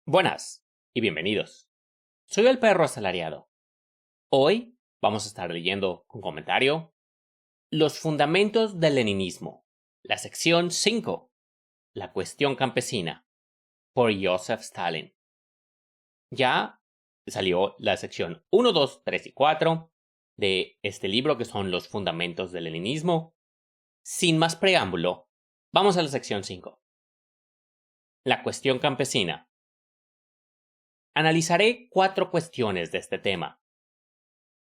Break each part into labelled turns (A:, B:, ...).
A: Buenas y bienvenidos. Soy el perro asalariado. Hoy vamos a estar leyendo con comentario Los fundamentos del leninismo, la sección 5, la cuestión campesina, por Joseph Stalin. Ya salió la sección 1, 2, 3 y 4 de este libro que son los fundamentos del leninismo. Sin más preámbulo, vamos a la sección 5. La cuestión campesina. Analizaré 4 cuestiones de este tema.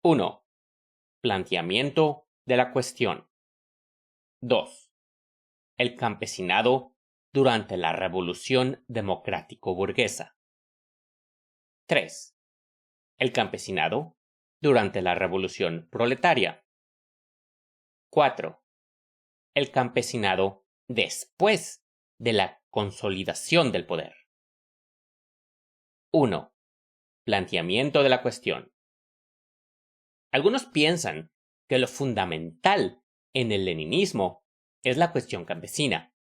A: 1. Planteamiento de la cuestión. 2. El campesinado durante la Revolución Democrático-Burguesa. 3. El campesinado durante la Revolución Proletaria. 4. El campesinado después de la consolidación del poder. 1. Planteamiento de la cuestión. Algunos piensan que lo fundamental en el leninismo es la cuestión campesina,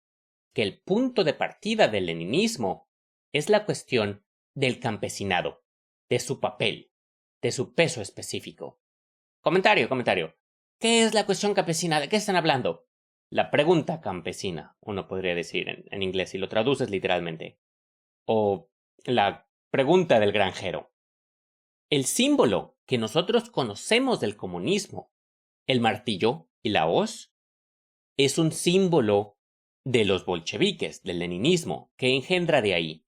A: que el punto de partida del leninismo es la cuestión del campesinado, de su papel, de su peso específico. Comentario. ¿Qué es la cuestión campesina? ¿De qué están hablando? La pregunta campesina, uno podría decir en inglés si lo traduces literalmente. O la pregunta del granjero. El símbolo que nosotros conocemos del comunismo, el martillo y la hoz, es un símbolo de los bolcheviques, del leninismo, que engendra de ahí.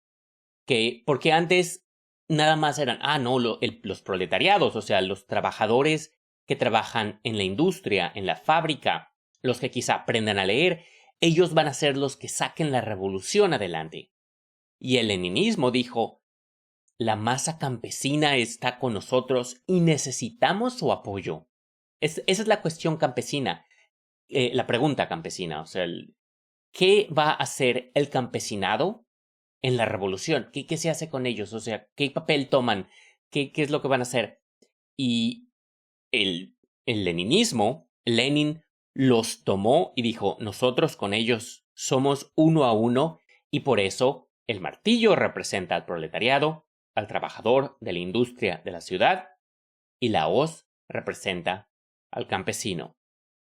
A: Porque antes nada más eran, los proletariados, o sea, los trabajadores que trabajan en la industria, en la fábrica, los que quizá aprendan a leer, ellos van a ser los que saquen la revolución adelante. Y el leninismo dijo, la masa campesina está con nosotros y necesitamos su apoyo. Esa es la cuestión campesina, la pregunta campesina, o sea, ¿qué va a hacer el campesinado en la revolución? ¿Qué se hace con ellos? O sea, ¿qué papel toman? ¿Qué es lo que van a hacer? Y el leninismo, Lenin los tomó y dijo, nosotros con ellos somos uno a uno y por eso el martillo representa al proletariado, al trabajador de la industria de la ciudad y la hoz representa al campesino.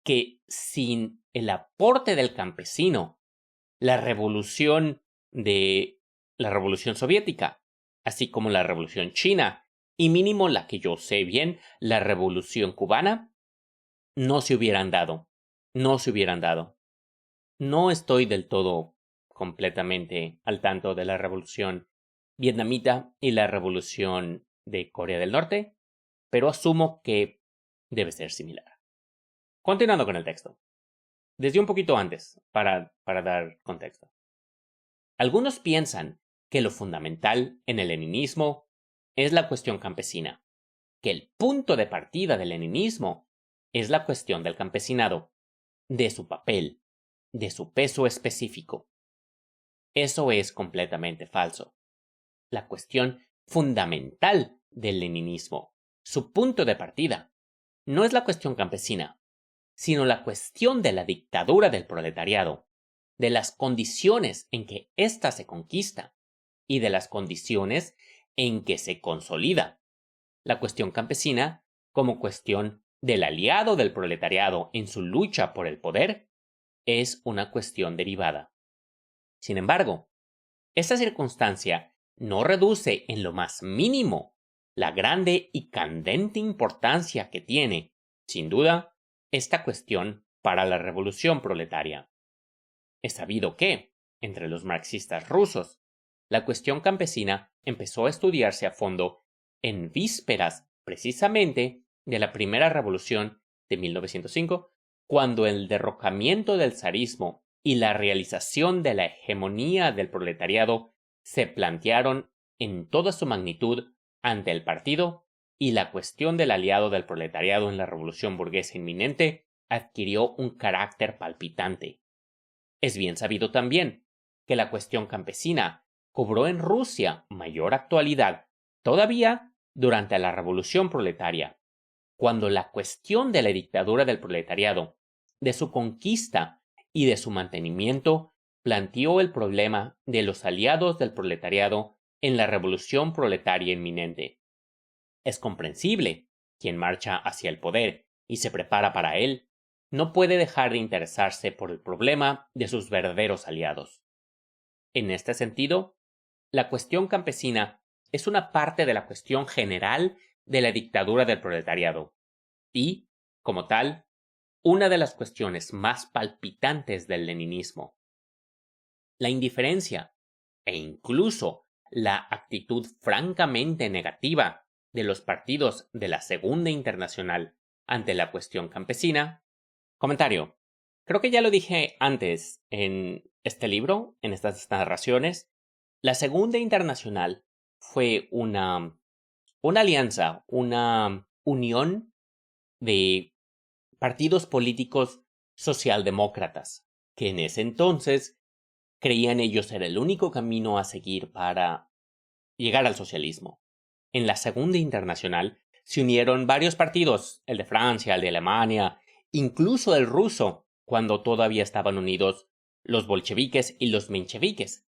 A: Que sin el aporte del campesino, la revolución soviética, así como la revolución china, y mínimo la que yo sé bien, la revolución cubana, no se hubieran dado. No estoy del todo completamente al tanto de la revolución vietnamita y la revolución de Corea del Norte, pero asumo que debe ser similar. Continuando con el texto. Desde un poquito antes, para dar contexto. Algunos piensan que lo fundamental en el leninismo es la cuestión campesina, que el punto de partida del leninismo es la cuestión del campesinado, de su papel, de su peso específico. Eso es completamente falso. La cuestión fundamental del leninismo, su punto de partida, no es la cuestión campesina, sino la cuestión de la dictadura del proletariado, de las condiciones en que ésta se conquista y de las condiciones en que se consolida. La cuestión campesina, como cuestión del aliado del proletariado en su lucha por el poder, es una cuestión derivada. Sin embargo, esta circunstancia no reduce en lo más mínimo la grande y candente importancia que tiene, sin duda, esta cuestión para la revolución proletaria. Es sabido que, entre los marxistas rusos, la cuestión campesina empezó a estudiarse a fondo en vísperas, precisamente, de la primera revolución de 1905, cuando el derrocamiento del zarismo y la realización de la hegemonía del proletariado se plantearon en toda su magnitud ante el partido y la cuestión del aliado del proletariado en la revolución burguesa inminente adquirió un carácter palpitante. Es bien sabido también que la cuestión campesina cobró en Rusia mayor actualidad todavía durante la revolución proletaria, cuando la cuestión de la dictadura del proletariado, de su conquista y de su mantenimiento planteó el problema de los aliados del proletariado en la revolución proletaria inminente. Es comprensible, quien marcha hacia el poder y se prepara para él, no puede dejar de interesarse por el problema de sus verdaderos aliados. En este sentido, la cuestión campesina es una parte de la cuestión general de la dictadura del proletariado y, como tal, una de las cuestiones más palpitantes del leninismo. La indiferencia e incluso la actitud francamente negativa de los partidos de la Segunda Internacional ante la cuestión campesina. Comentario. Creo que ya lo dije antes en este libro, en estas narraciones. La Segunda Internacional fue una alianza, una unión de partidos políticos socialdemócratas, que en ese entonces creían ellos ser el único camino a seguir para llegar al socialismo. En la Segunda Internacional se unieron varios partidos, el de Francia, el de Alemania, incluso el ruso, cuando todavía estaban unidos los bolcheviques y los mencheviques.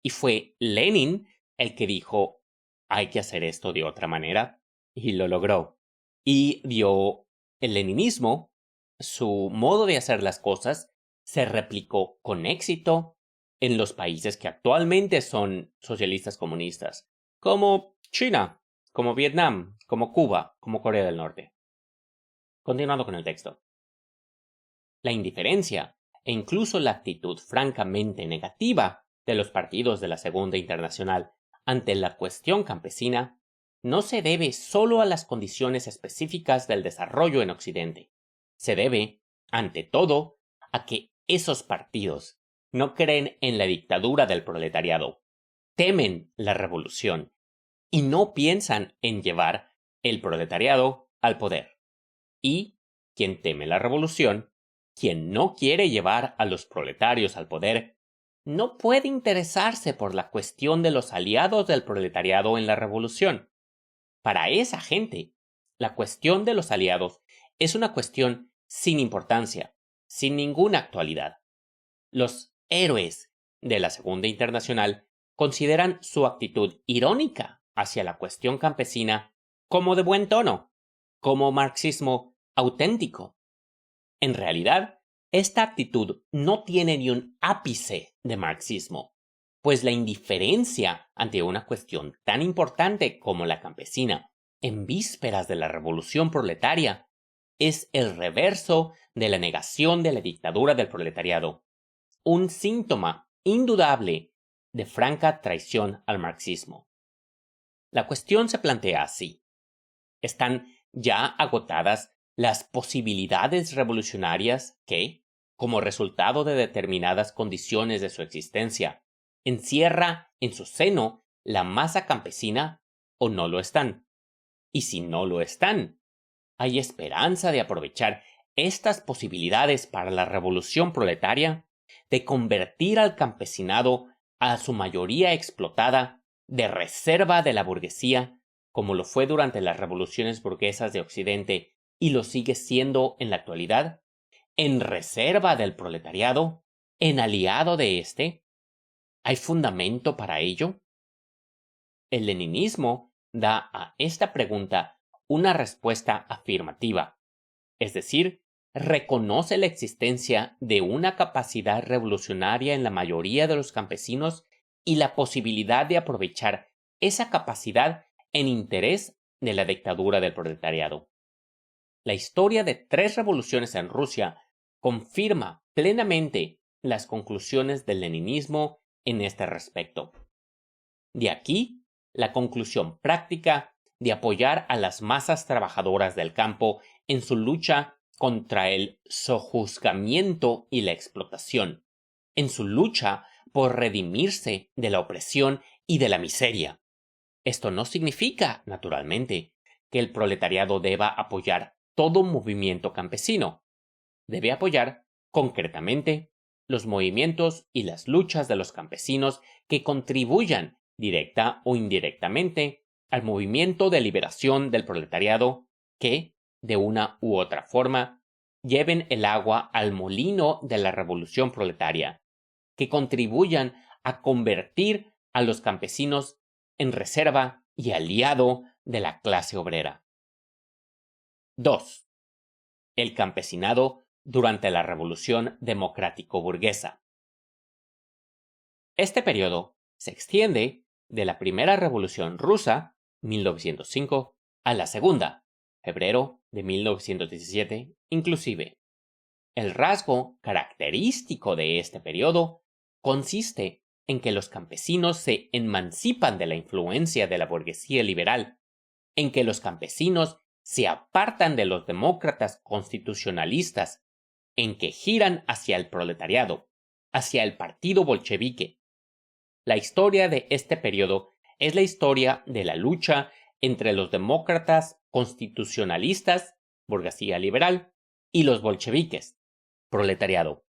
A: Y fue Lenin el que dijo, hay que hacer esto de otra manera, y lo logró. Y dio el leninismo, su modo de hacer las cosas, se replicó con éxito en los países que actualmente son socialistas comunistas, como China, como Vietnam, como Cuba, como Corea del Norte. Continuando con el texto. La indiferencia e incluso la actitud francamente negativa de los partidos de la Segunda Internacional ante la cuestión campesina no se debe solo a las condiciones específicas del desarrollo en Occidente. Se debe, ante todo, a que esos partidos no creen en la dictadura del proletariado, temen la revolución y no piensan en llevar el proletariado al poder. Y quien teme la revolución, quien no quiere llevar a los proletarios al poder, no puede interesarse por la cuestión de los aliados del proletariado en la revolución. Para esa gente, la cuestión de los aliados es una cuestión sin importancia, sin ninguna actualidad. Los héroes de la Segunda Internacional consideran su actitud irónica hacia la cuestión campesina como de buen tono, como marxismo auténtico. En realidad, esta actitud no tiene ni un ápice de marxismo, pues la indiferencia ante una cuestión tan importante como la campesina en vísperas de la revolución proletaria es el reverso de la negación de la dictadura del proletariado, un síntoma indudable de franca traición al marxismo. La cuestión se plantea así. ¿Están ya agotadas las posibilidades revolucionarias que, como resultado de determinadas condiciones de su existencia, encierra en su seno la masa campesina o no lo están? Y si no lo están, ¿hay esperanza de aprovechar estas posibilidades para la revolución proletaria, de convertir al campesinado a su mayoría explotada de reserva de la burguesía, como lo fue durante las revoluciones burguesas de Occidente y lo sigue siendo en la actualidad, en reserva del proletariado, en aliado de éste? ¿Hay fundamento para ello? El leninismo da a esta pregunta una respuesta afirmativa, es decir, reconoce la existencia de una capacidad revolucionaria en la mayoría de los campesinos y la posibilidad de aprovechar esa capacidad en interés de la dictadura del proletariado. La historia de 3 revoluciones en Rusia confirma plenamente las conclusiones del leninismo en este respecto. De aquí, la conclusión práctica de apoyar a las masas trabajadoras del campo en su lucha contra el sojuzgamiento y la explotación, en su lucha por redimirse de la opresión y de la miseria. Esto no significa, naturalmente, que el proletariado deba apoyar todo movimiento campesino. Debe apoyar, concretamente, los movimientos y las luchas de los campesinos que contribuyan, directa o indirectamente, al movimiento de liberación del proletariado que, de una u otra forma, lleven el agua al molino de la revolución proletaria, que contribuyan a convertir a los campesinos en reserva y aliado de la clase obrera. 2. El campesinado durante la Revolución Democrático-Burguesa. Este periodo se extiende de la Primera Revolución Rusa, 1905, a la Segunda, febrero de 1917, inclusive. El rasgo característico de este periodo consiste en que los campesinos se emancipan de la influencia de la burguesía liberal, en que los campesinos se apartan de los demócratas constitucionalistas, en que giran hacia el proletariado, hacia el partido bolchevique. La historia de este periodo es la historia de la lucha entre los demócratas constitucionalistas, burguesía liberal, y los bolcheviques, proletariado,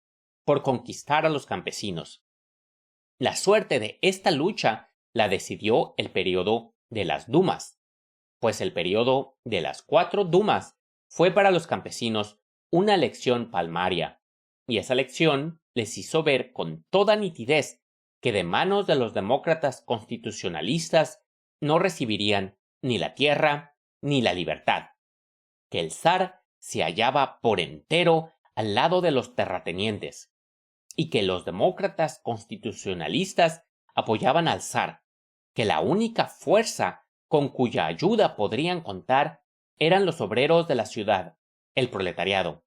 A: por conquistar a los campesinos. La suerte de esta lucha la decidió el periodo de las Dumas, pues el periodo de las 4 Dumas fue para los campesinos una lección palmaria, y esa lección les hizo ver con toda nitidez que de manos de los demócratas constitucionalistas no recibirían ni la tierra ni la libertad, que el zar se hallaba por entero al lado de los terratenientes, y que los demócratas constitucionalistas apoyaban al zar, que la única fuerza con cuya ayuda podrían contar eran los obreros de la ciudad, el proletariado.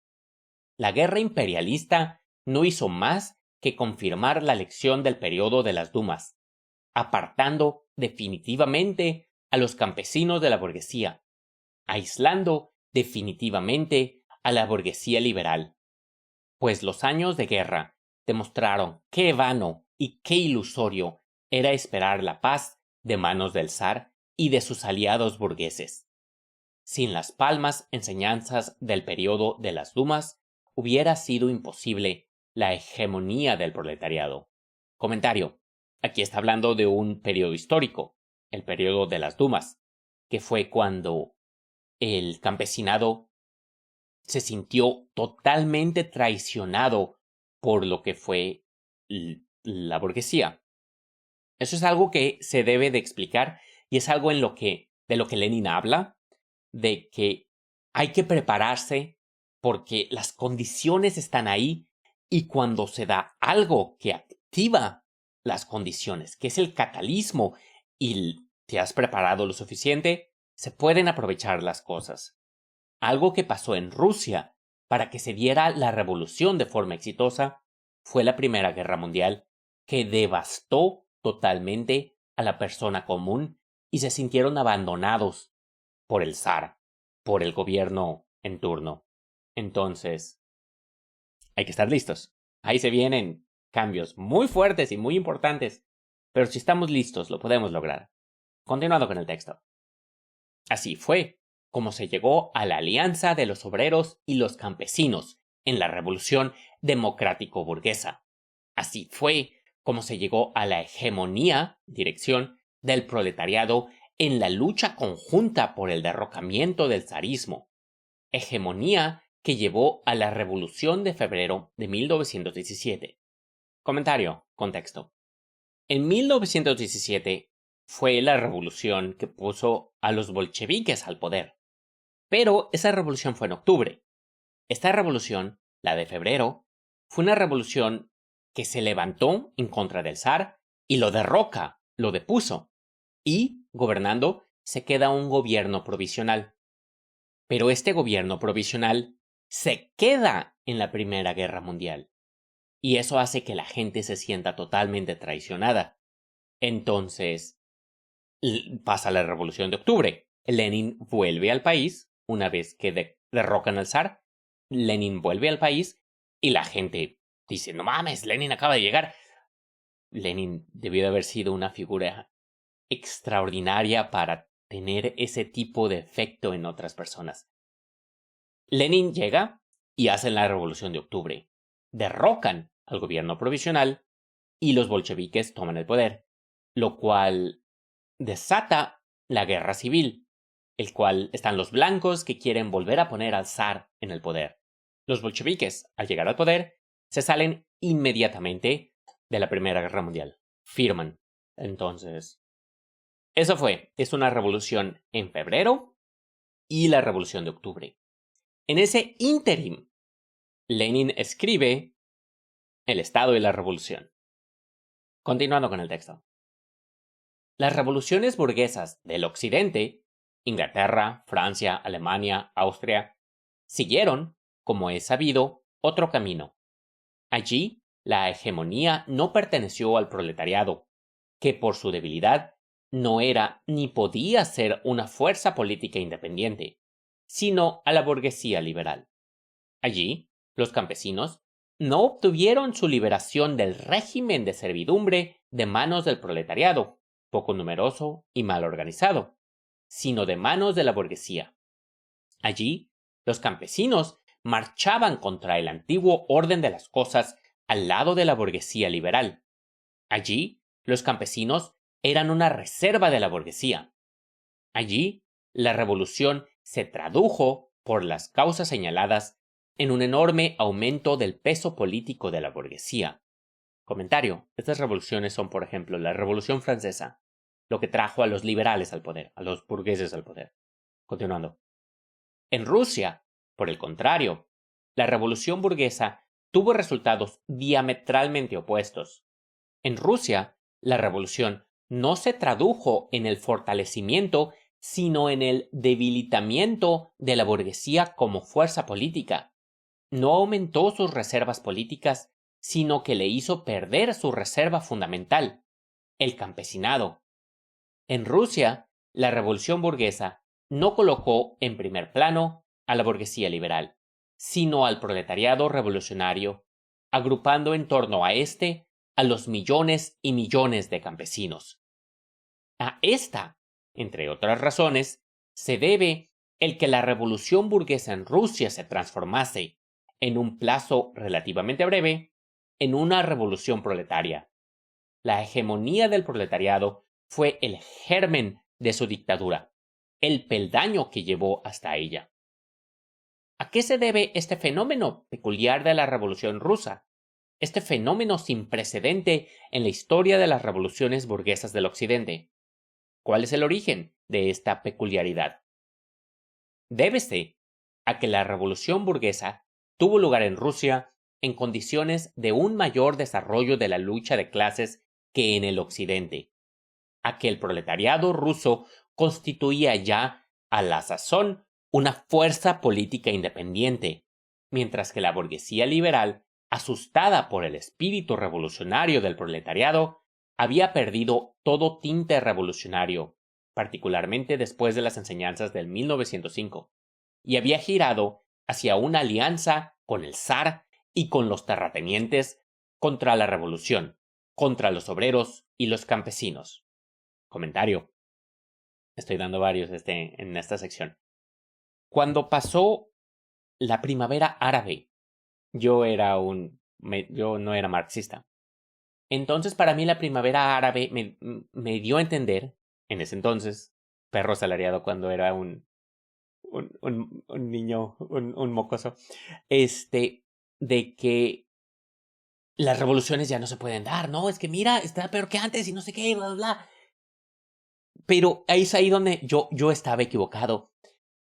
A: La guerra imperialista no hizo más que confirmar la lección del periodo de las Dumas, apartando definitivamente a los campesinos de la burguesía, aislando definitivamente a la burguesía liberal, pues los años de guerra demostraron qué vano y qué ilusorio era esperar la paz de manos del zar y de sus aliados burgueses. Sin las palmas enseñanzas del periodo de las Dumas, hubiera sido imposible la hegemonía del proletariado. Comentario. Aquí está hablando de un periodo histórico, el periodo de las Dumas, que fue cuando el campesinado se sintió totalmente traicionado por lo que fue la burguesía. Eso es algo que se debe de explicar y es algo de lo que Lenin habla, de que hay que prepararse porque las condiciones están ahí y cuando se da algo que activa las condiciones, que es el catalismo, y te has preparado lo suficiente, se pueden aprovechar las cosas. Algo que pasó en Rusia para que se diera la revolución de forma exitosa fue la Primera Guerra Mundial, que devastó totalmente a la persona común y se sintieron abandonados por el zar, por el gobierno en turno. Entonces, hay que estar listos. Ahí se vienen cambios muy fuertes y muy importantes, pero si estamos listos, lo podemos lograr. Continuando con el texto. Así fue como se llegó a la alianza de los obreros y los campesinos en la Revolución Democrático-Burguesa. Así fue como se llegó a la hegemonía, dirección, del proletariado en la lucha conjunta por el derrocamiento del zarismo. Hegemonía que llevó a la Revolución de Febrero de 1917. Comentario, contexto. En 1917 fue la revolución que puso a los bolcheviques al poder. Pero esa revolución fue en octubre. Esta revolución, la de febrero, fue una revolución que se levantó en contra del zar y lo derroca, lo depuso. Y, gobernando, se queda un gobierno provisional. Pero este gobierno provisional se queda en la Primera Guerra Mundial. Y eso hace que la gente se sienta totalmente traicionada. Entonces, pasa la Revolución de Octubre. Lenin vuelve al país, una vez que derrocan al zar. Lenin vuelve al país y la gente dice, no mames, Lenin acaba de llegar. Lenin debió de haber sido una figura extraordinaria para tener ese tipo de efecto en otras personas. Lenin llega y hacen la Revolución de Octubre. Derrocan al gobierno provisional y los bolcheviques toman el poder, lo cual desata la guerra civil, el cual están los blancos que quieren volver a poner al zar en el poder. Los bolcheviques, al llegar al poder, se salen inmediatamente de la Primera Guerra Mundial. Firman. Entonces, Es una revolución en febrero y la revolución de octubre. En ese ínterim, Lenin escribe El Estado y la Revolución. Continuando con el texto. Las revoluciones burguesas del Occidente, Inglaterra, Francia, Alemania, Austria, siguieron, como es sabido, otro camino. Allí, la hegemonía no perteneció al proletariado, que por su debilidad no era ni podía ser una fuerza política independiente, sino a la burguesía liberal. Allí, los campesinos no obtuvieron su liberación del régimen de servidumbre de manos del proletariado, poco numeroso y mal organizado, sino de manos de la burguesía. Allí, los campesinos marchaban contra el antiguo orden de las cosas al lado de la burguesía liberal. Allí, los campesinos eran una reserva de la burguesía. Allí, la revolución se tradujo, por las causas señaladas, en un enorme aumento del peso político de la burguesía. Comentario. Estas revoluciones son, por ejemplo, la Revolución Francesa, lo que trajo a los liberales al poder, a los burgueses al poder. Continuando. En Rusia, por el contrario, la revolución burguesa tuvo resultados diametralmente opuestos. En Rusia, la revolución no se tradujo en el fortalecimiento, sino en el debilitamiento de la burguesía como fuerza política. No aumentó sus reservas políticas, sino que le hizo perder su reserva fundamental, el campesinado. En Rusia, la revolución burguesa no colocó en primer plano a la burguesía liberal, sino al proletariado revolucionario, agrupando en torno a éste a los millones y millones de campesinos. A esta, entre otras razones, se debe el que la revolución burguesa en Rusia se transformase, en un plazo relativamente breve, en una revolución proletaria. La hegemonía del proletariado fue el germen de su dictadura, el peldaño que llevó hasta ella. ¿A qué se debe este fenómeno peculiar de la Revolución Rusa? Este fenómeno sin precedente en la historia de las revoluciones burguesas del Occidente. ¿Cuál es el origen de esta peculiaridad? Débese a que la revolución burguesa tuvo lugar en Rusia en condiciones de un mayor desarrollo de la lucha de clases que en el Occidente, a que el proletariado ruso constituía ya, a la sazón, una fuerza política independiente, mientras que la burguesía liberal, asustada por el espíritu revolucionario del proletariado, había perdido todo tinte revolucionario, particularmente después de las enseñanzas del 1905, y había girado hacia una alianza con el zar y con los terratenientes contra la revolución, contra los obreros y los campesinos. Comentario. Estoy dando varios en esta sección. Cuando pasó la primavera árabe, yo no era marxista. Entonces, para mí la primavera árabe me dio a entender, en ese entonces, perro asalariado cuando era un niño, un mocoso, de que las revoluciones ya no se pueden dar, ¿no? Es que mira, está peor que antes y no sé qué, bla, bla, bla. Pero ahí es ahí donde yo estaba equivocado.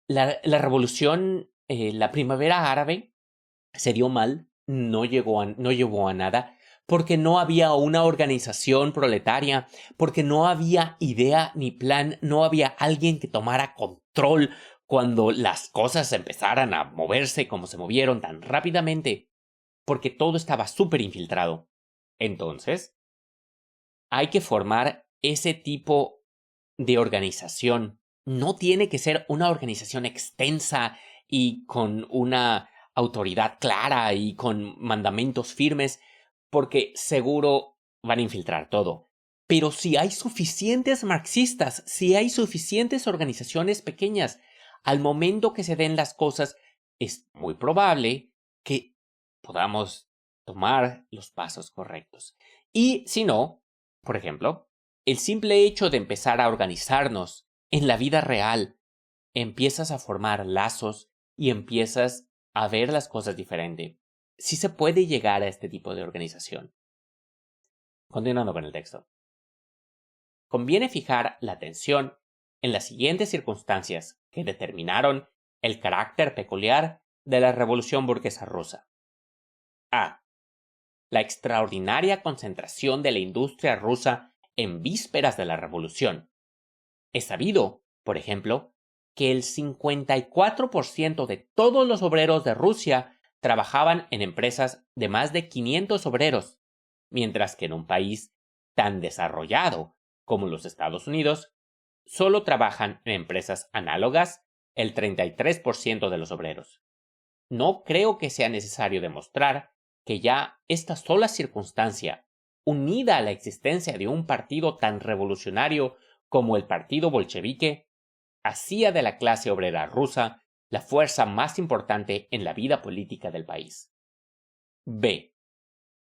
A: La revolución, la primavera árabe, se dio mal, no llevó a nada, porque no había una organización proletaria, porque no había idea ni plan, no había alguien que tomara control cuando las cosas empezaran a moverse como se movieron tan rápidamente, porque todo estaba súper infiltrado. Entonces, hay que formar ese tipo de organización. No tiene que ser una organización extensa y con una autoridad clara y con mandamientos firmes, porque seguro van a infiltrar todo. Pero si hay suficientes marxistas, si hay suficientes organizaciones pequeñas, al momento que se den las cosas, es muy probable que podamos tomar los pasos correctos. Y si no, por ejemplo, el simple hecho de empezar a organizarnos en la vida real, empiezas a formar lazos y empiezas a ver las cosas diferente. Sí se puede llegar a este tipo de organización. Continuando con el texto. conviene fijar la atención en las siguientes circunstancias que determinaron el carácter peculiar de la Revolución Burguesa Rusa. A. La extraordinaria concentración de la industria rusa en vísperas de la Revolución. Es sabido, por ejemplo, que el 54% de todos los obreros de Rusia trabajaban en empresas de más de 500 obreros, mientras que en un país tan desarrollado como los Estados Unidos, solo trabajan en empresas análogas el 33% de los obreros. No creo que sea necesario demostrar que ya esta sola circunstancia, unida a la existencia de un partido tan revolucionario como el partido bolchevique, hacía de la clase obrera rusa la fuerza más importante en la vida política del país. B.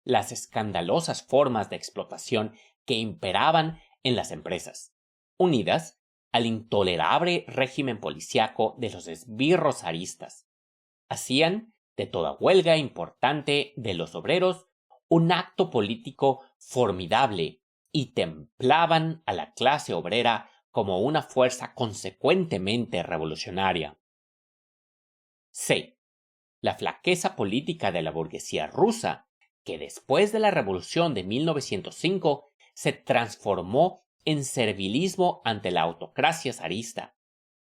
A: Las escandalosas formas de explotación que imperaban en las empresas, unidas al intolerable régimen policíaco de los esbirros zaristas, hacían de toda huelga importante de los obreros un acto político formidable y templaban a la clase obrera como una fuerza consecuentemente revolucionaria. C. La flaqueza política de la burguesía rusa, que después de la revolución de 1905 se transformó en servilismo ante la autocracia zarista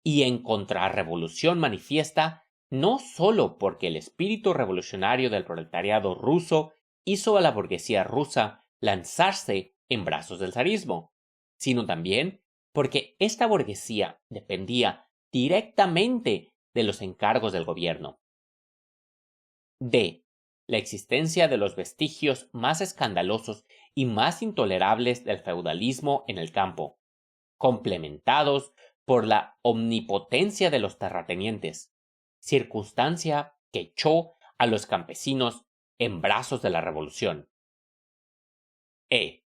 A: y en contrarrevolución manifiesta, no solo porque el espíritu revolucionario del proletariado ruso hizo a la burguesía rusa lanzarse en brazos del zarismo, sino también porque esta burguesía dependía directamente de los encargos del gobierno. D. La existencia de los vestigios más escandalosos y más intolerables del feudalismo en el campo, complementados por la omnipotencia de los terratenientes, circunstancia que echó a los campesinos en brazos de la revolución. E.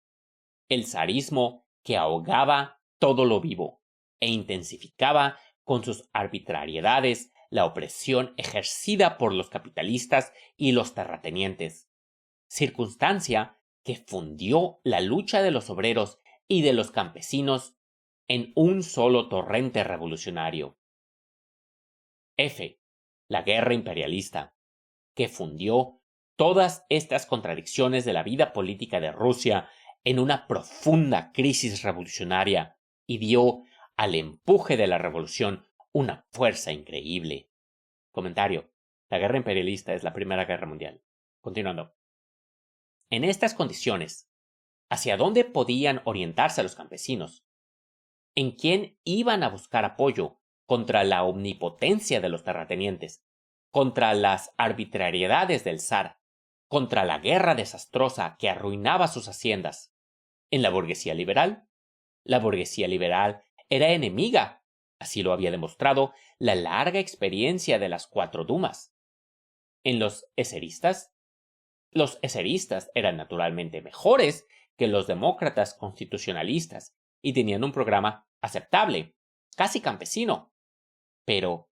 A: El zarismo que ahogaba todo lo vivo e intensificaba con sus arbitrariedades la opresión ejercida por los capitalistas y los terratenientes, circunstancia que fundió la lucha de los obreros y de los campesinos en un solo torrente revolucionario. F. La guerra imperialista, que fundió todas estas contradicciones de la vida política de Rusia en una profunda crisis revolucionaria y dio al empuje de la revolución una fuerza increíble. Comentario. La guerra imperialista es la Primera Guerra Mundial. Continuando. En estas condiciones, ¿hacia dónde podían orientarse los campesinos? ¿En quién iban a buscar apoyo contra la omnipotencia de los terratenientes, contra las arbitrariedades del zar, contra la guerra desastrosa que arruinaba sus haciendas? ¿En la burguesía liberal? La burguesía liberal era enemiga, así lo había demostrado la larga experiencia de las 4 dumas. ¿En los eseristas? Los eseristas eran naturalmente mejores que los demócratas constitucionalistas y tenían un programa aceptable, casi campesino. Pero,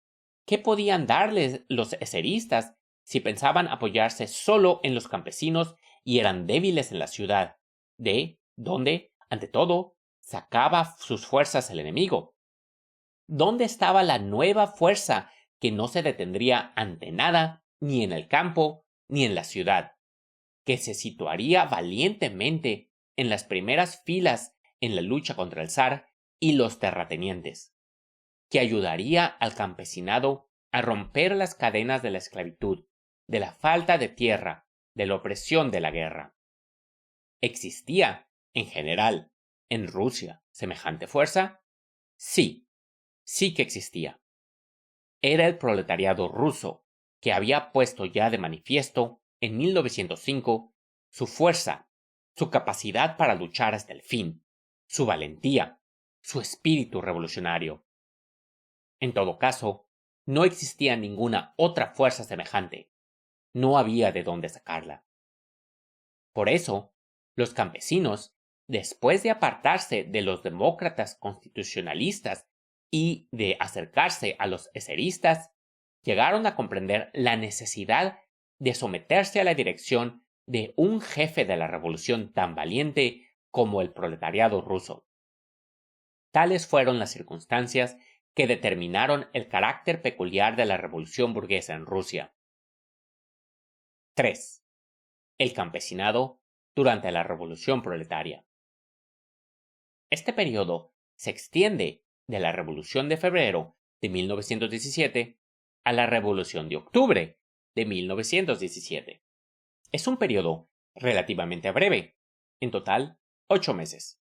A: ¿qué podían darles los eseristas si pensaban apoyarse solo en los campesinos y eran débiles en la ciudad, de donde, ante todo, sacaba sus fuerzas el enemigo? ¿Dónde estaba la nueva fuerza que no se detendría ante nada, ni en el campo, ni en la ciudad, que se situaría valientemente en las primeras filas en la lucha contra el zar y los terratenientes, que ayudaría al campesinado a romper las cadenas de la esclavitud, de la falta de tierra, de la opresión de la guerra? ¿Existía, en general, en Rusia semejante fuerza? Sí, sí que existía. Era el proletariado ruso, que había puesto ya de manifiesto, en 1905, su fuerza, su capacidad para luchar hasta el fin, su valentía, su espíritu revolucionario. En todo caso, no existía ninguna otra fuerza semejante. No había de dónde sacarla. Por eso, los campesinos, después de apartarse de los demócratas constitucionalistas y de acercarse a los eseristas, llegaron a comprender la necesidad de someterse a la dirección de un jefe de la revolución tan valiente como el proletariado ruso. Tales fueron las circunstancias que determinaron el carácter peculiar de la revolución burguesa en Rusia. 3. El campesinado durante la revolución proletaria. Este periodo se extiende de la Revolución de Febrero de 1917 a la Revolución de Octubre de 1917. Es un periodo relativamente breve, en total 8 meses.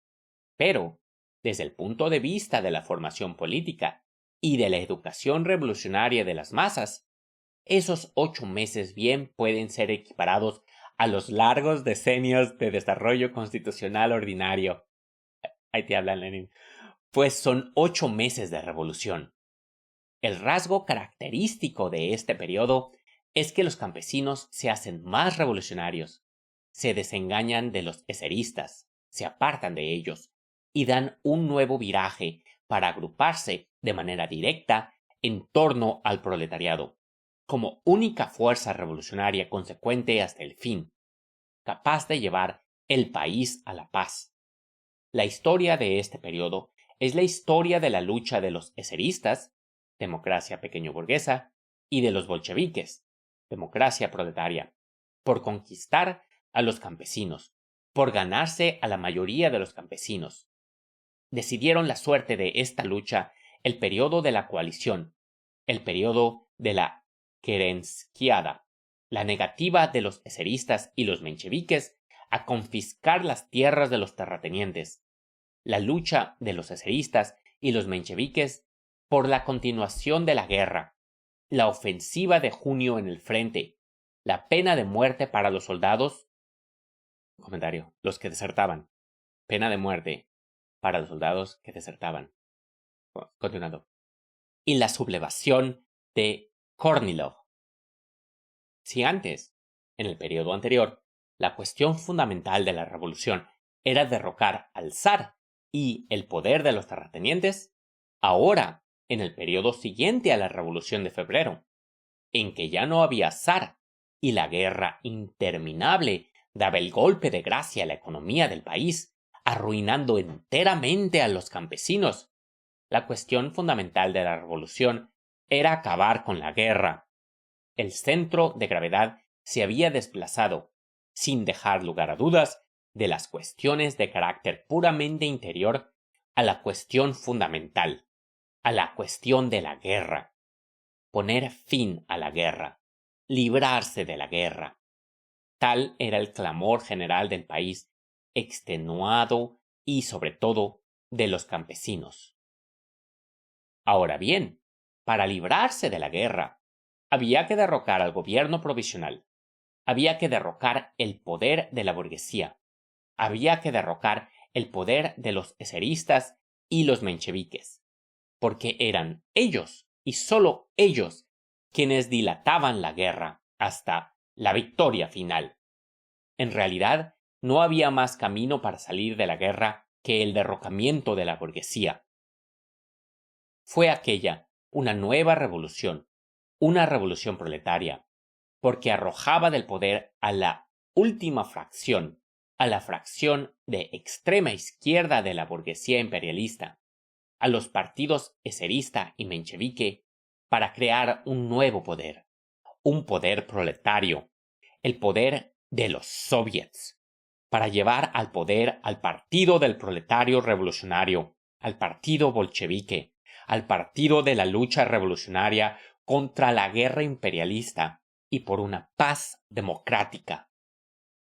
A: Pero, desde el punto de vista de la formación política y de la educación revolucionaria de las masas, esos 8 meses bien pueden ser equiparados a los largos decenios de desarrollo constitucional ordinario. Ahí te habla Lenin. Pues son 8 meses de revolución. El rasgo característico de este periodo es que los campesinos se hacen más revolucionarios, se desengañan de los eseristas, se apartan de ellos y dan un nuevo viraje para agruparse de manera directa en torno al proletariado, como única fuerza revolucionaria consecuente hasta el fin, capaz de llevar el país a la paz. La historia de este periodo es la historia de la lucha de los eseristas, democracia pequeño burguesa, y de los bolcheviques, democracia proletaria, por conquistar a los campesinos, por ganarse a la mayoría de los campesinos. Decidieron la suerte de esta lucha el periodo de la coalición, el periodo de la Kerenskiada, la negativa de los eseristas y los mencheviques a confiscar las tierras de los terratenientes, la lucha de los eseristas y los mencheviques por la continuación de la guerra, la ofensiva de junio en el frente, la pena de muerte para los soldados, los que desertaban, pena de muerte para los soldados que desertaban. Continuando. Y la sublevación de Kornilov. Si antes, en el periodo anterior, la cuestión fundamental de la revolución era derrocar al zar y el poder de los terratenientes, ahora, en el periodo siguiente a la Revolución de Febrero, en que ya no había zar y la guerra interminable daba el golpe de gracia a la economía del país, arruinando enteramente a los campesinos, la cuestión fundamental de la revolución era acabar con la guerra. El centro de gravedad se había desplazado, sin dejar lugar a dudas, de las cuestiones de carácter puramente interior a la cuestión fundamental, a la cuestión de la guerra. Poner fin a la guerra, librarse de la guerra. Tal era el clamor general del país, extenuado y, sobre todo, de los campesinos. Ahora bien, para librarse de la guerra, había que derrocar al gobierno provisional, había que derrocar el poder de la burguesía, había que derrocar el poder de los eseristas y los mencheviques, porque eran ellos, y sólo ellos, quienes dilataban la guerra hasta la victoria final. En realidad, no había más camino para salir de la guerra que el derrocamiento de la burguesía. Fue aquella una nueva revolución, una revolución proletaria, porque arrojaba del poder a la última fracción, a la fracción de extrema izquierda de la burguesía imperialista, a los partidos eserista y menchevique, para crear un nuevo poder, un poder proletario, el poder de los soviets, para llevar al poder al partido del proletario revolucionario, al partido bolchevique, al partido de la lucha revolucionaria contra la guerra imperialista y por una paz democrática.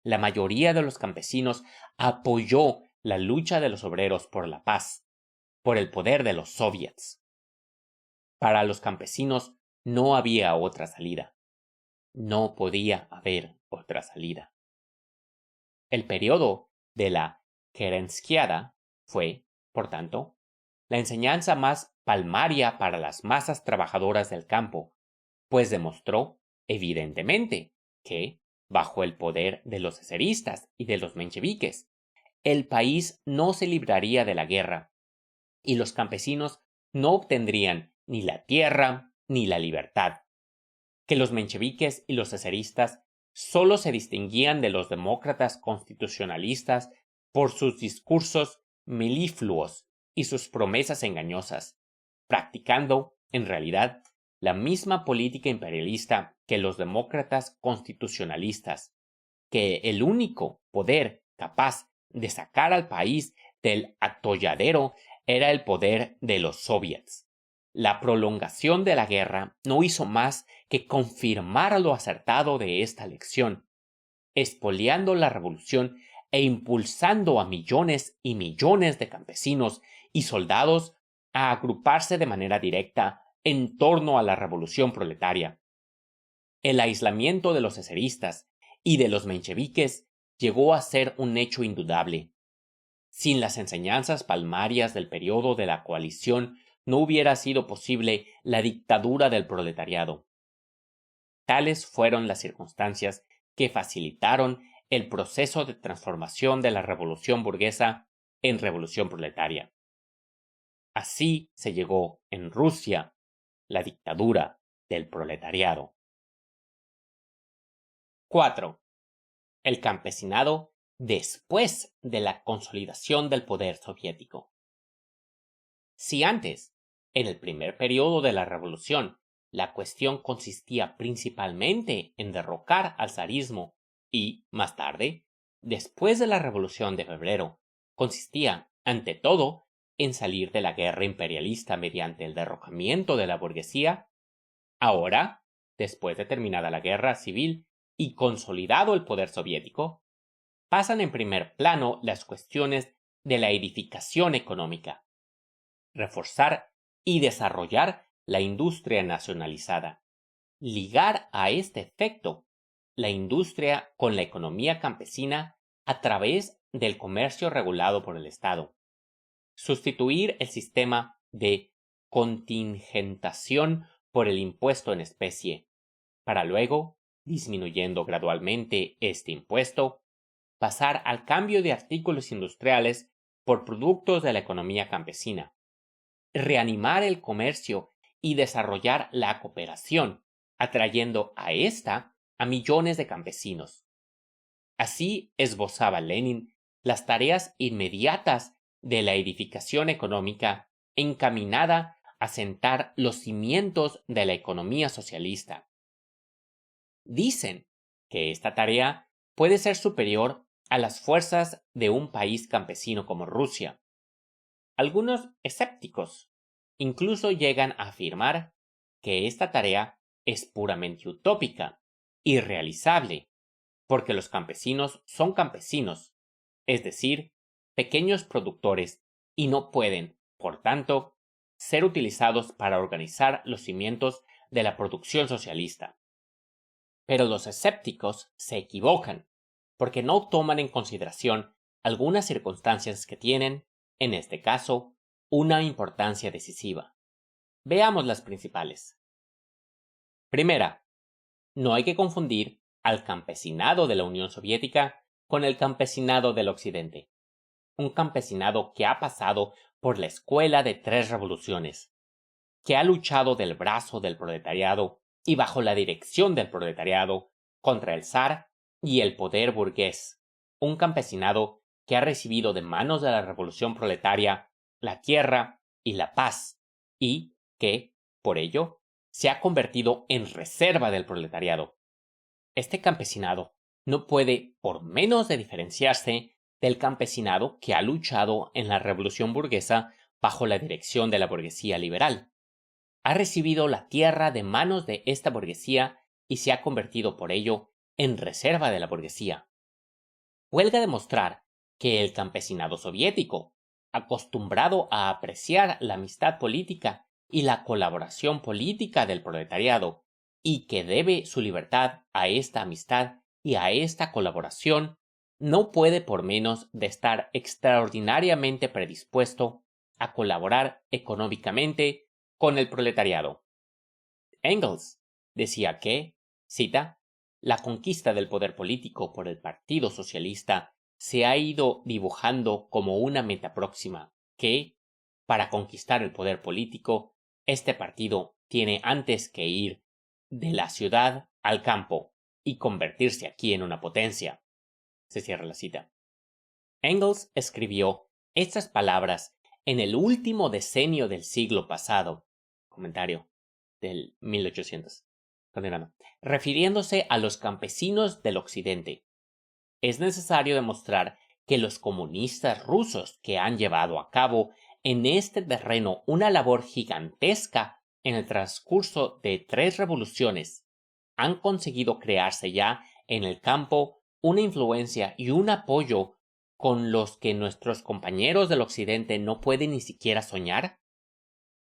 A: La mayoría de los campesinos apoyó la lucha de los obreros por la paz, por el poder de los soviets. Para los campesinos no había otra salida. No podía haber otra salida. El periodo de la Kerenskiada fue, por tanto, la enseñanza más palmaria para las masas trabajadoras del campo, pues demostró, evidentemente, que, bajo el poder de los eseristas y de los mencheviques, el país no se libraría de la guerra, y los campesinos no obtendrían ni la tierra ni la libertad, que los mencheviques y los eseristas solo se distinguían de los demócratas constitucionalistas por sus discursos melifluos y sus promesas engañosas, practicando, en realidad, la misma política imperialista que los demócratas constitucionalistas, que el único poder capaz de sacar al país del atolladero era el poder de los soviets. La prolongación de la guerra no hizo más que confirmar lo acertado de esta lección, expoliando la revolución e impulsando a millones y millones de campesinos y soldados a agruparse de manera directa en torno a la revolución proletaria. El aislamiento de los eseristas y de los mencheviques llegó a ser un hecho indudable. Sin las enseñanzas palmarias del periodo de la coalición no hubiera sido posible la dictadura del proletariado. Tales fueron las circunstancias que facilitaron el proceso de transformación de la revolución burguesa en revolución proletaria. Así se llegó en Rusia la dictadura del proletariado. 4. El campesinado después de la consolidación del poder soviético. Si antes, en el primer periodo de la revolución, la cuestión consistía principalmente en derrocar al zarismo y, más tarde, después de la Revolución de Febrero, consistía, ante todo, en salir de la guerra imperialista mediante el derrocamiento de la burguesía, ahora, después de terminada la guerra civil y consolidado el poder soviético, pasan en primer plano las cuestiones de la edificación económica, reforzar y desarrollar la industria nacionalizada, ligar a este efecto la industria con la economía campesina a través del comercio regulado por el Estado, sustituir el sistema de contingentación por el impuesto en especie, para luego, disminuyendo gradualmente este impuesto, pasar al cambio de artículos industriales por productos de la economía campesina, reanimar el comercio y desarrollar la cooperación, atrayendo a ésta a millones de campesinos. Así esbozaba Lenin las tareas inmediatas de la edificación económica encaminada a sentar los cimientos de la economía socialista. Dicen que esta tarea puede ser superior a las fuerzas de un país campesino como Rusia. Algunos escépticos incluso llegan a afirmar que esta tarea es puramente utópica, irrealizable, porque los campesinos son campesinos, es decir, pequeños productores, y no pueden, por tanto, ser utilizados para organizar los cimientos de la producción socialista. Pero los escépticos se equivocan, porque no toman en consideración algunas circunstancias que tienen, en este caso, una importancia decisiva. Veamos las principales. Primera, no hay que confundir al campesinado de la Unión Soviética con el campesinado del Occidente. Un campesinado que ha pasado por la escuela de 3 revoluciones, que ha luchado del brazo del proletariado y bajo la dirección del proletariado contra el zar y el poder burgués. Un campesinado que ha recibido de manos de la revolución proletaria la tierra y la paz, y que, por ello, se ha convertido en reserva del proletariado. Este campesinado no puede, por menos de diferenciarse del campesinado que ha luchado en la revolución burguesa bajo la dirección de la burguesía liberal. Ha recibido la tierra de manos de esta burguesía y se ha convertido por ello en reserva de la burguesía. Huelga demostrar que el campesinado soviético, acostumbrado a apreciar la amistad política y la colaboración política del proletariado, y que debe su libertad a esta amistad y a esta colaboración, no puede por menos de estar extraordinariamente predispuesto a colaborar económicamente con el proletariado. Engels decía que, cita, la conquista del poder político por el Partido Socialista se ha ido dibujando como una meta próxima que, para conquistar el poder político, este partido tiene antes que ir de la ciudad al campo y convertirse aquí en una potencia. Se cierra la cita. Engels escribió estas palabras en el último decenio del siglo pasado. Comentario del 1800. Continuando. Refiriéndose a los campesinos del occidente. Es necesario demostrar que los comunistas rusos que han llevado a cabo en este terreno una labor gigantesca en el transcurso de 3 revoluciones han conseguido crearse ya en el campo una influencia y un apoyo con los que nuestros compañeros del occidente no pueden ni siquiera soñar.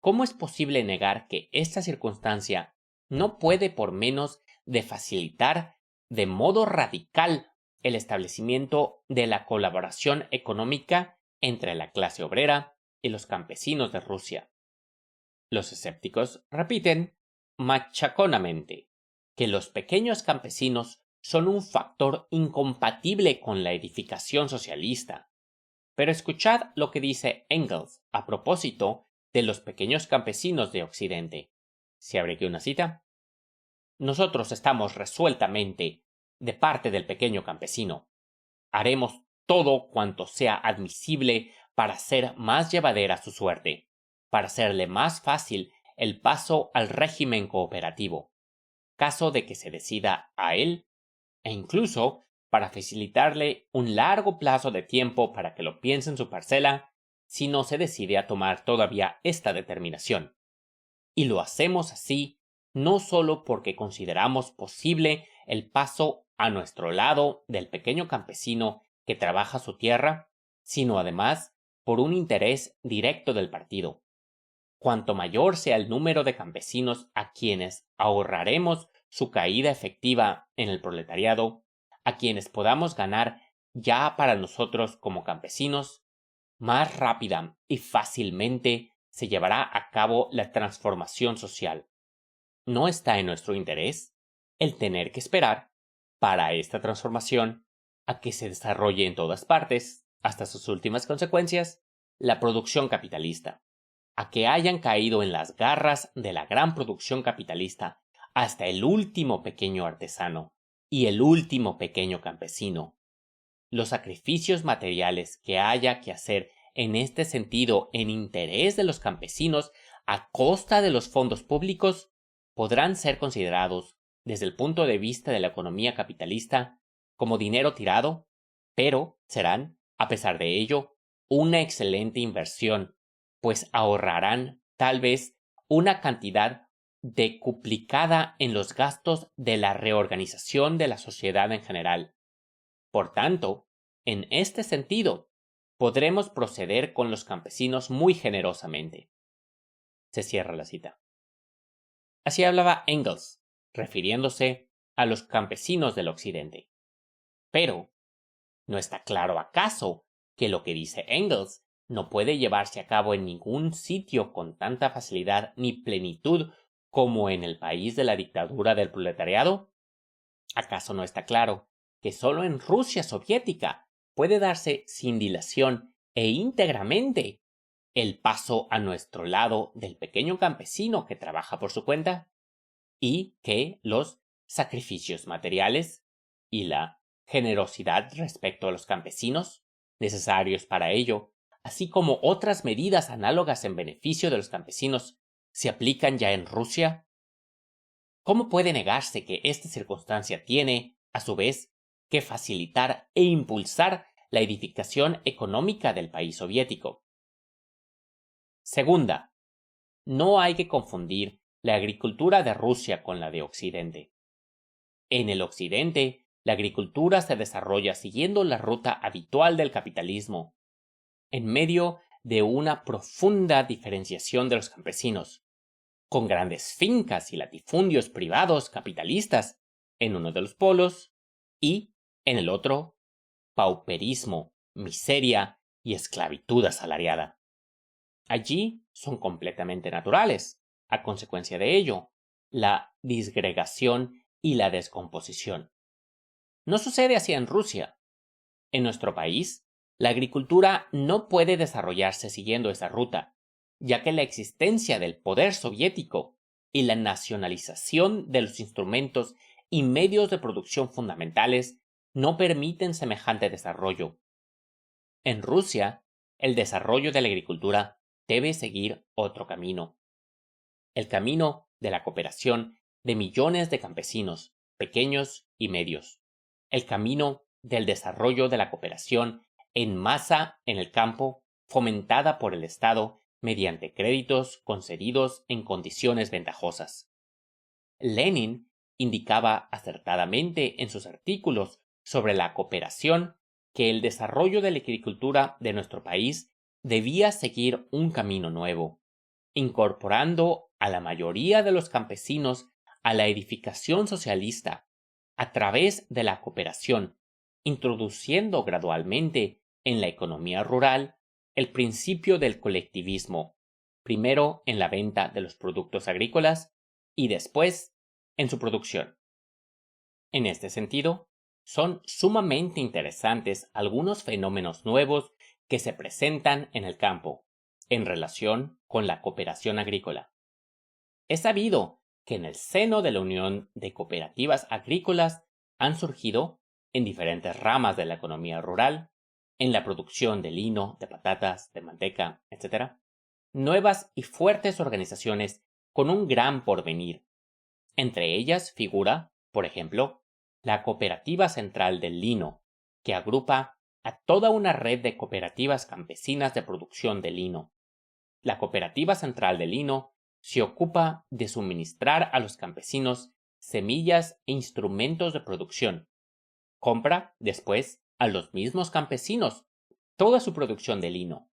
A: ¿Cómo es posible negar que esta circunstancia no puede por menos de facilitar de modo radical el establecimiento de la colaboración económica entre la clase obrera y los campesinos de Rusia? Los escépticos repiten machaconamente que los pequeños campesinos son un factor incompatible con la edificación socialista. Pero escuchad lo que dice Engels a propósito de los pequeños campesinos de Occidente. Se abre aquí una cita. Nosotros estamos resueltamente de parte del pequeño campesino. Haremos todo cuanto sea admisible para hacer más llevadera su suerte, para hacerle más fácil el paso al régimen cooperativo, caso de que se decida a él, e incluso para facilitarle un largo plazo de tiempo para que lo piense en su parcela si no se decide a tomar todavía esta determinación. Y lo hacemos así no solo porque consideramos posible el paso a nuestro lado del pequeño campesino que trabaja su tierra, sino además por un interés directo del partido. Cuanto mayor sea el número de campesinos a quienes ahorraremos su caída efectiva en el proletariado, a quienes podamos ganar ya para nosotros como campesinos, más rápida y fácilmente se llevará a cabo la transformación social. ¿No está en nuestro interés el tener que esperar para esta transformación a que se desarrolle en todas partes, hasta sus últimas consecuencias, la producción capitalista, a que hayan caído en las garras de la gran producción capitalista hasta el último pequeño artesano y el último pequeño campesino? Los sacrificios materiales que haya que hacer en este sentido en interés de los campesinos a costa de los fondos públicos podrán ser considerados, desde el punto de vista de la economía capitalista, como dinero tirado, pero serán, a pesar de ello, una excelente inversión, pues ahorrarán tal vez una cantidad decuplicada en los gastos de la reorganización de la sociedad en general. Por tanto, en este sentido, podremos proceder con los campesinos muy generosamente. Se cierra la cita. Así hablaba Engels, refiriéndose a los campesinos del occidente. Pero, ¿no está claro acaso que lo que dice Engels no puede llevarse a cabo en ningún sitio con tanta facilidad ni plenitud como en el país de la dictadura del proletariado? ¿Acaso no está claro que solo en Rusia soviética puede darse sin dilación e íntegramente el paso a nuestro lado del pequeño campesino que trabaja por su cuenta, y que los sacrificios materiales y la generosidad respecto a los campesinos necesarios para ello, así como otras medidas análogas en beneficio de los campesinos, se aplican ya en Rusia? ¿Cómo puede negarse que esta circunstancia tiene, a su vez, que facilitar e impulsar la edificación económica del país soviético? Segunda, no hay que confundir la agricultura de Rusia con la de Occidente. En el Occidente, la agricultura se desarrolla siguiendo la ruta habitual del capitalismo, en medio de una profunda diferenciación de los campesinos, con grandes fincas y latifundios privados capitalistas en uno de los polos y, en el otro, pauperismo, miseria y esclavitud asalariada. Allí son completamente naturales, a consecuencia de ello, la disgregación y la descomposición. No sucede así en Rusia. En nuestro país, la agricultura no puede desarrollarse siguiendo esa ruta, ya que la existencia del poder soviético y la nacionalización de los instrumentos y medios de producción fundamentales no permiten semejante desarrollo. En Rusia, el desarrollo de la agricultura debe seguir otro camino, el camino de la cooperación de millones de campesinos, pequeños y medios, el camino del desarrollo de la cooperación en masa en el campo, fomentada por el Estado mediante créditos concedidos en condiciones ventajosas. Lenin indicaba acertadamente en sus artículos sobre la cooperación que el desarrollo de la agricultura de nuestro país debía seguir un camino nuevo, incorporando a la mayoría de los campesinos a la edificación socialista a través de la cooperación, introduciendo gradualmente en la economía rural el principio del colectivismo, primero en la venta de los productos agrícolas y después en su producción. En este sentido, son sumamente interesantes algunos fenómenos nuevos que se presentan en el campo en relación con la cooperación agrícola. Es sabido que en el seno de la Unión de Cooperativas Agrícolas han surgido, en diferentes ramas de la economía rural, en la producción de lino, de patatas, de manteca, etc., nuevas y fuertes organizaciones con un gran porvenir. Entre ellas figura, por ejemplo, la Cooperativa Central del Lino, que agrupa a toda una red de cooperativas campesinas de producción de lino. La Cooperativa Central del Lino se ocupa de suministrar a los campesinos semillas e instrumentos de producción. Compra, después, a los mismos campesinos toda su producción de lino.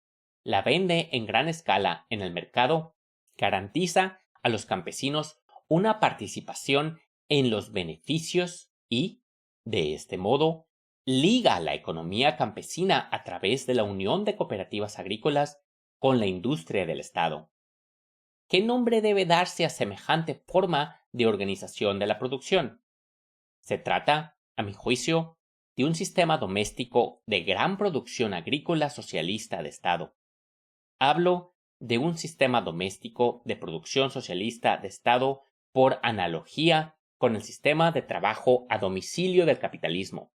A: La vende en gran escala en el mercado, garantiza a los campesinos una participación en los beneficios y, de este modo, liga la economía campesina a través de la Unión de Cooperativas Agrícolas con la industria del Estado. ¿Qué nombre debe darse a semejante forma de organización de la producción? Se trata, a mi juicio, de un sistema doméstico de gran producción agrícola socialista de Estado. Hablo de un sistema doméstico de producción socialista de Estado por analogía con el sistema de trabajo a domicilio del capitalismo.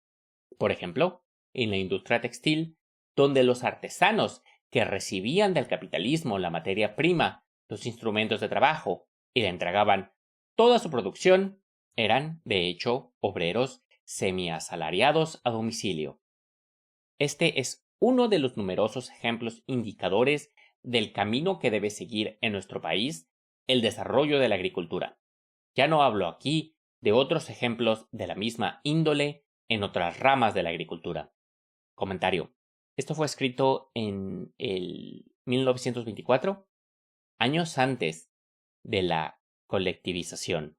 A: Por ejemplo, en la industria textil, donde los artesanos que recibían del capitalismo la materia prima, los instrumentos de trabajo y le entregaban toda su producción, eran, de hecho, obreros semiasalariados a domicilio. Este es uno de los numerosos ejemplos indicadores del camino que debe seguir en nuestro país el desarrollo de la agricultura. Ya no hablo aquí de otros ejemplos de la misma índole en otras ramas de la agricultura. Comentario. Esto fue escrito en el 1924, años antes de la colectivización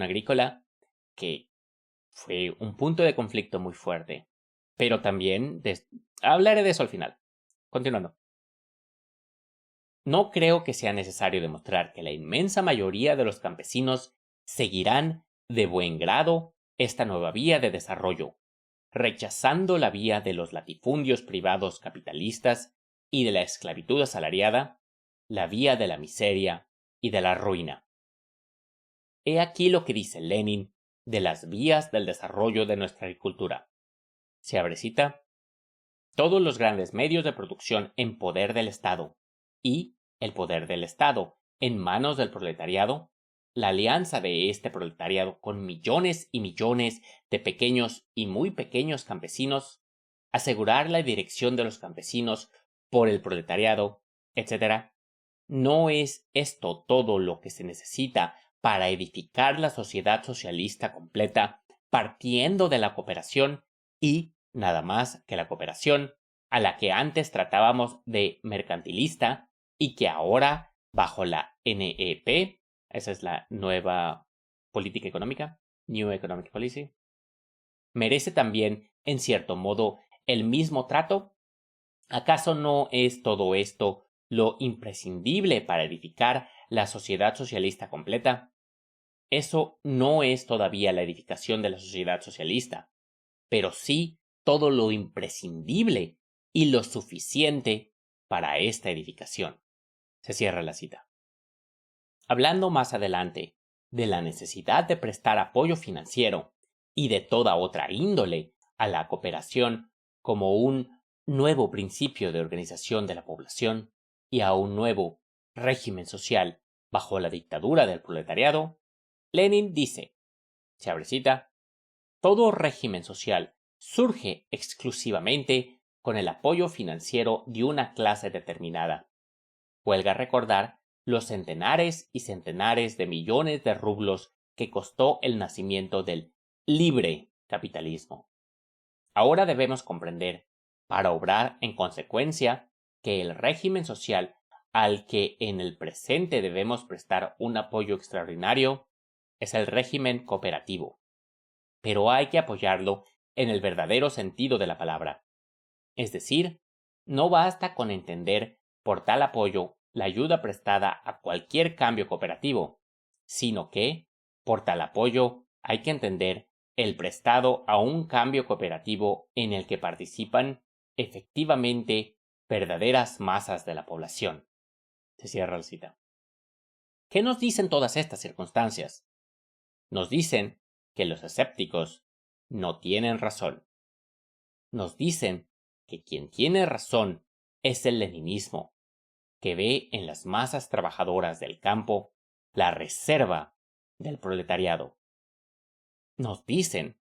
A: agrícola, que fue un punto de conflicto muy fuerte. Pero también hablaré de eso al final. Continuando. No creo que sea necesario demostrar que la inmensa mayoría de los campesinos seguirán de buen grado esta nueva vía de desarrollo, rechazando la vía de los latifundios privados capitalistas y de la esclavitud asalariada, la vía de la miseria y de la ruina. He aquí lo que dice Lenin de las vías del desarrollo de nuestra agricultura. Se abre cita. Todos los grandes medios de producción en poder del Estado y el poder del Estado en manos del proletariado, la alianza de este proletariado con millones y millones de pequeños y muy pequeños campesinos, asegurar la dirección de los campesinos por el proletariado, etc., ¿no es esto todo lo que se necesita para edificar la sociedad socialista completa, partiendo de la cooperación y nada más que la cooperación, a la que antes tratábamos de mercantilista y que ahora, bajo la NEP, esa es la nueva política económica, New Economic Policy, merece también, en cierto modo, el mismo trato? ¿Acaso no es todo esto lo imprescindible para edificar la sociedad socialista completa? Eso no es todavía la edificación de la sociedad socialista, pero sí todo lo imprescindible y lo suficiente para esta edificación. Se cierra la cita. Hablando más adelante de la necesidad de prestar apoyo financiero y de toda otra índole a la cooperación como un nuevo principio de organización de la población y a un nuevo régimen social bajo la dictadura del proletariado, Lenin dice, se abre cita, todo régimen social surge exclusivamente con el apoyo financiero de una clase determinada. Huelga recordar los centenares y centenares de millones de rublos que costó el nacimiento del libre capitalismo. Ahora debemos comprender, para obrar en consecuencia, que el régimen social al que en el presente debemos prestar un apoyo extraordinario es el régimen cooperativo. Pero hay que apoyarlo en el verdadero sentido de la palabra. Es decir, no basta con entender por tal apoyo la ayuda prestada a cualquier cambio cooperativo, sino que, por tal apoyo, hay que entender el prestado a un cambio cooperativo en el que participan efectivamente verdaderas masas de la población. Se cierra la cita. ¿Qué nos dicen todas estas circunstancias? Nos dicen que los escépticos no tienen razón. Nos dicen que quien tiene razón es el leninismo, que ve en las masas trabajadoras del campo la reserva del proletariado. Nos dicen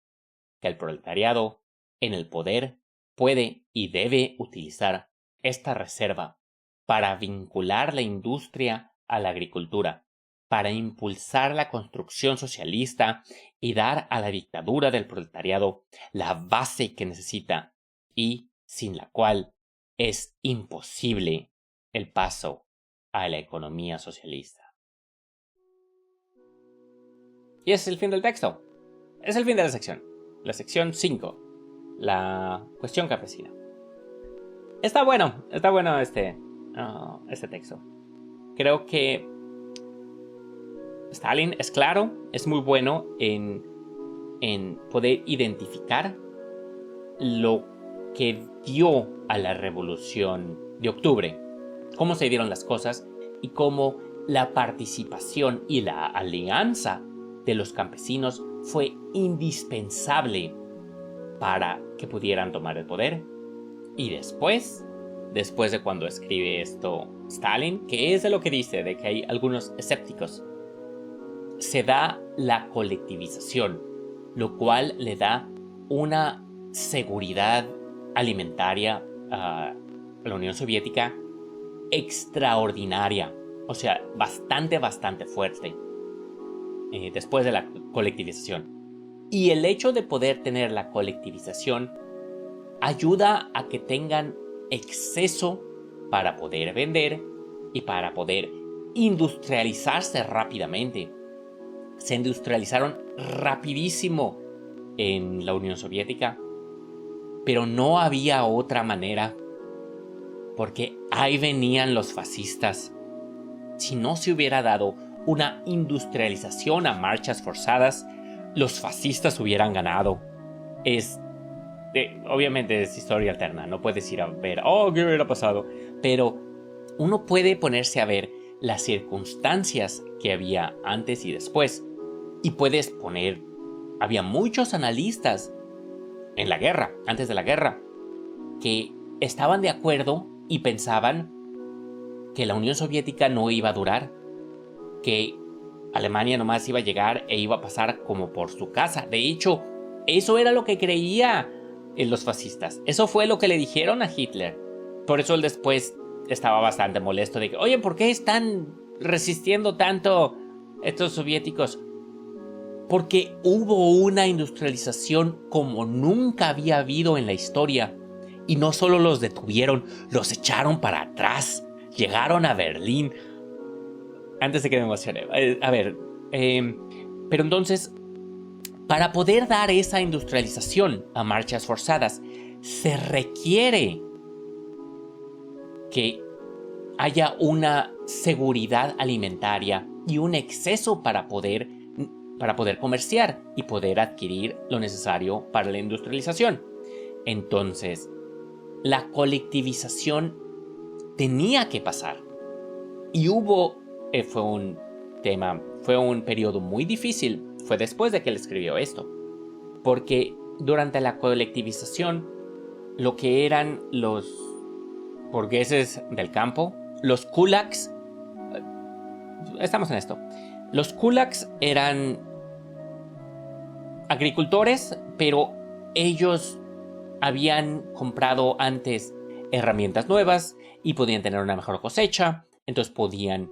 A: que el proletariado, en el poder, puede y debe utilizar esta reserva para vincular la industria a la agricultura, para impulsar la construcción socialista y dar a la dictadura del proletariado la base que necesita y sin la cual es imposible el paso a la economía socialista. Y ese es el fin del texto. Es el fin de la sección. La sección 5. La cuestión campesina. Está bueno este texto. Creo que Stalin es claro, es muy bueno en poder identificar lo que dio a la revolución de octubre, cómo se dieron las cosas y cómo la participación y la alianza de los campesinos fue indispensable para que pudieran tomar el poder. Y después de cuando escribe esto Stalin, que es de lo que dice, de que hay algunos escépticos, se da la colectivización, lo cual le da una seguridad alimentaria a la Unión Soviética extraordinaria, o sea, bastante fuerte después de la colectivización. Y el hecho de poder tener la colectivización ayuda a que tengan exceso para poder vender y para poder industrializarse rápidamente. Se industrializaron rapidísimo en la Unión Soviética, pero no había otra manera, porque ahí venían los fascistas. Si no se hubiera dado una industrialización a marchas forzadas, los fascistas hubieran ganado. Obviamente es historia alterna, no puedes ir a ver, ¿qué hubiera pasado? Pero uno puede ponerse a ver las circunstancias que había antes y después. Y puedes poner, había muchos analistas en la guerra, antes de la guerra, que estaban de acuerdo y pensaban que la Unión Soviética no iba a durar, que Alemania nomás iba a llegar e iba a pasar como por su casa. De hecho, eso era lo que creía los fascistas. Eso fue lo que le dijeron a Hitler. Por eso él después estaba bastante molesto de que, oye, ¿por qué están resistiendo tanto estos soviéticos? Porque hubo una industrialización como nunca había habido en la historia. Y no solo los detuvieron, los echaron para atrás. Llegaron a Berlín. Antes de que me emocione. Pero entonces, para poder dar esa industrialización a marchas forzadas, se requiere que haya una seguridad alimentaria y un exceso para poder comerciar y poder adquirir lo necesario para la industrialización. Entonces, la colectivización tenía que pasar. Y fue un periodo muy difícil, fue después de que él escribió esto, porque durante la colectivización lo que eran los burgueses del campo. Los kulaks, estamos en esto. Los kulaks eran agricultores, pero ellos habían comprado antes herramientas nuevas y podían tener una mejor cosecha, entonces podían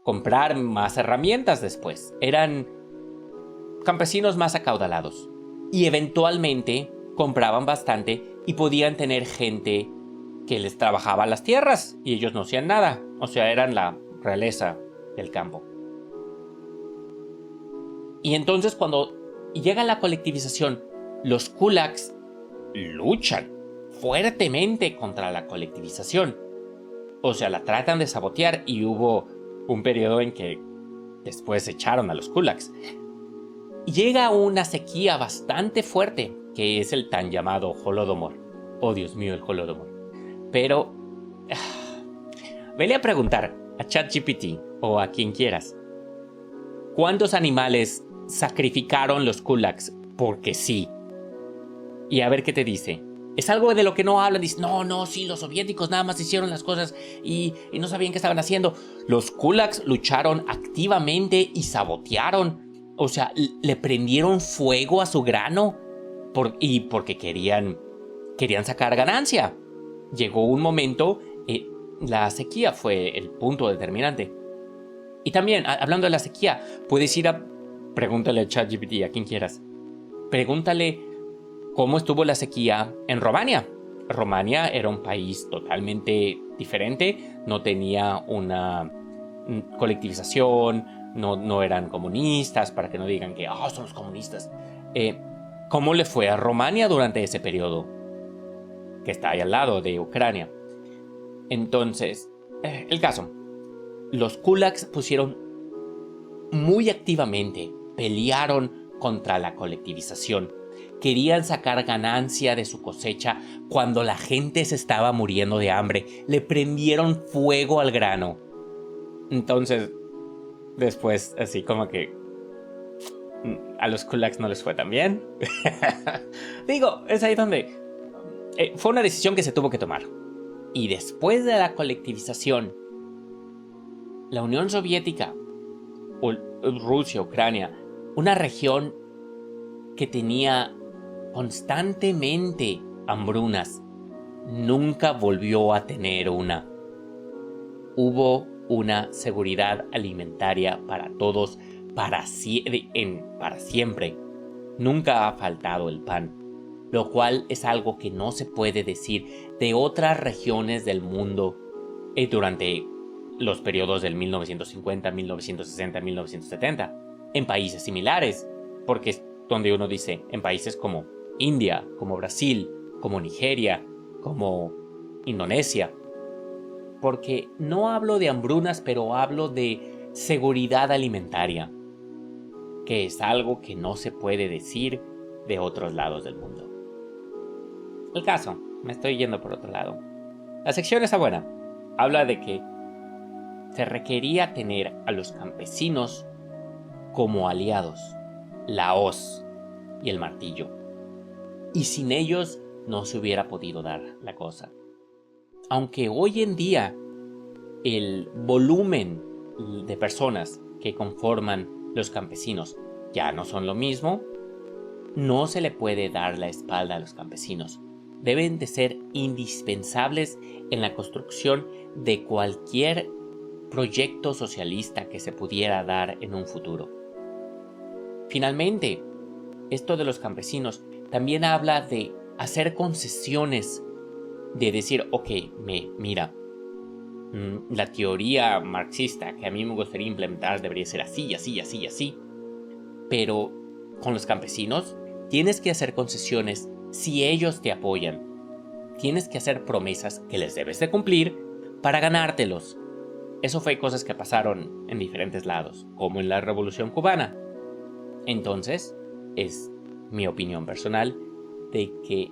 A: comprar más herramientas después. Eran campesinos más acaudalados y eventualmente compraban bastante y podían tener gente que les trabajaba las tierras y ellos no hacían nada. O sea, eran la realeza del campo. Y entonces cuando llega la colectivización, los kulaks luchan fuertemente contra la colectivización. O sea, la tratan de sabotear y hubo un periodo en que después echaron a los kulaks. Llega una sequía bastante fuerte, que es el tan llamado Holodomor. Oh, Dios mío, el Holodomor. Pero vele a preguntar a ChatGPT o a quien quieras, ¿cuántos animales sacrificaron los kulaks porque sí? Y a ver qué te dice. Es algo de lo que no hablan. Dice, no, sí, los soviéticos nada más hicieron las cosas y no sabían qué estaban haciendo. Los kulaks lucharon activamente y sabotearon. O sea, le prendieron fuego a su grano porque querían sacar ganancia. Llegó un momento, la sequía fue el punto determinante. Y también, hablando de la sequía, puedes ir pregúntale a ChatGPT, a quien quieras. Pregúntale cómo estuvo la sequía en Rumania. Rumania era un país totalmente diferente, no tenía una colectivización, no eran comunistas, para que no digan que son los comunistas. ¿Cómo le fue a Rumania durante ese periodo? Que está ahí al lado de Ucrania. Entonces, el caso. Los kulaks pusieron muy activamente, pelearon contra la colectivización. Querían sacar ganancia de su cosecha cuando la gente se estaba muriendo de hambre. Le prendieron fuego al grano. Entonces, después, así como que a los kulaks no les fue tan bien. Digo, es ahí donde fue una decisión que se tuvo que tomar. Y después de la colectivización, la Unión Soviética, Rusia, Ucrania, una región que tenía constantemente hambrunas, nunca volvió a tener una. Hubo una seguridad alimentaria para todos para siempre. Nunca ha faltado el pan, lo cual es algo que no se puede decir de otras regiones del mundo durante los periodos del 1950, 1960, 1970, en países similares, porque es donde uno dice, en países como India, como Brasil, como Nigeria, como Indonesia, porque no hablo de hambrunas, pero hablo de seguridad alimentaria, que es algo que no se puede decir de otros lados del mundo. El caso, me estoy yendo por otro lado. La sección está buena. Habla de que se requería tener a los campesinos como aliados, la hoz y el martillo. Y sin ellos no se hubiera podido dar la cosa. Aunque hoy en día el volumen de personas que conforman los campesinos ya no son lo mismo, no se le puede dar la espalda a los campesinos. Deben de ser indispensables en la construcción de cualquier proyecto socialista que se pudiera dar en un futuro. Finalmente, esto de los campesinos también habla de hacer concesiones, de decir, ok, mira, la teoría marxista que a mí me gustaría implementar debería ser así, así, así, así. Pero con los campesinos tienes que hacer concesiones si ellos te apoyan. Tienes que hacer promesas que les debes de cumplir para ganártelos. Eso fue cosas que pasaron en diferentes lados, como en la Revolución Cubana. Entonces, es mi opinión personal de que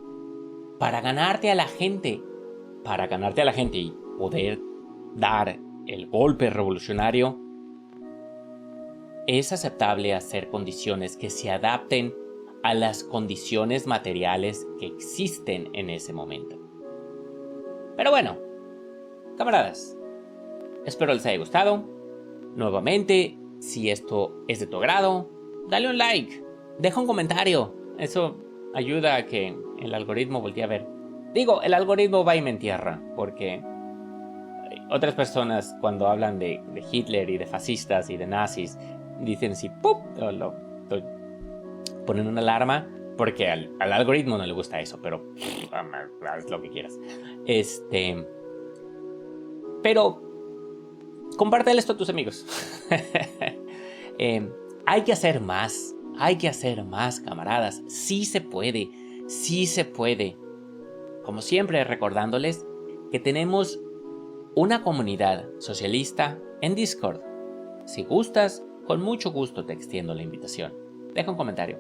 A: para ganarte a la gente y poder dar el golpe revolucionario, es aceptable hacer condiciones que se adapten a las condiciones materiales que existen en ese momento. Pero bueno, camaradas, espero les haya gustado. Nuevamente, si esto es de tu agrado, dale un like, deja un comentario. Eso ayuda a que el algoritmo voltee a ver. Digo, el algoritmo va y me entierra, porque otras personas cuando hablan de Hitler y de fascistas y de nazis, dicen así, ¡pum! Ponen una alarma, porque al algoritmo no le gusta eso, pero haz lo que quieras. Pero compártelo esto a tus amigos. Hay que hacer más, camaradas. Sí se puede. Como siempre, recordándoles que tenemos una comunidad socialista en Discord. Si gustas, con mucho gusto te extiendo la invitación. Deja un comentario.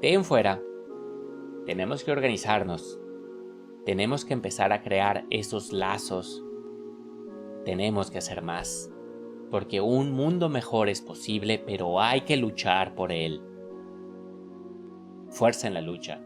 A: De en fuera, tenemos que organizarnos. Tenemos que empezar a crear esos lazos. Tenemos que hacer más. Porque un mundo mejor es posible, pero hay que luchar por él. Fuerza en la lucha.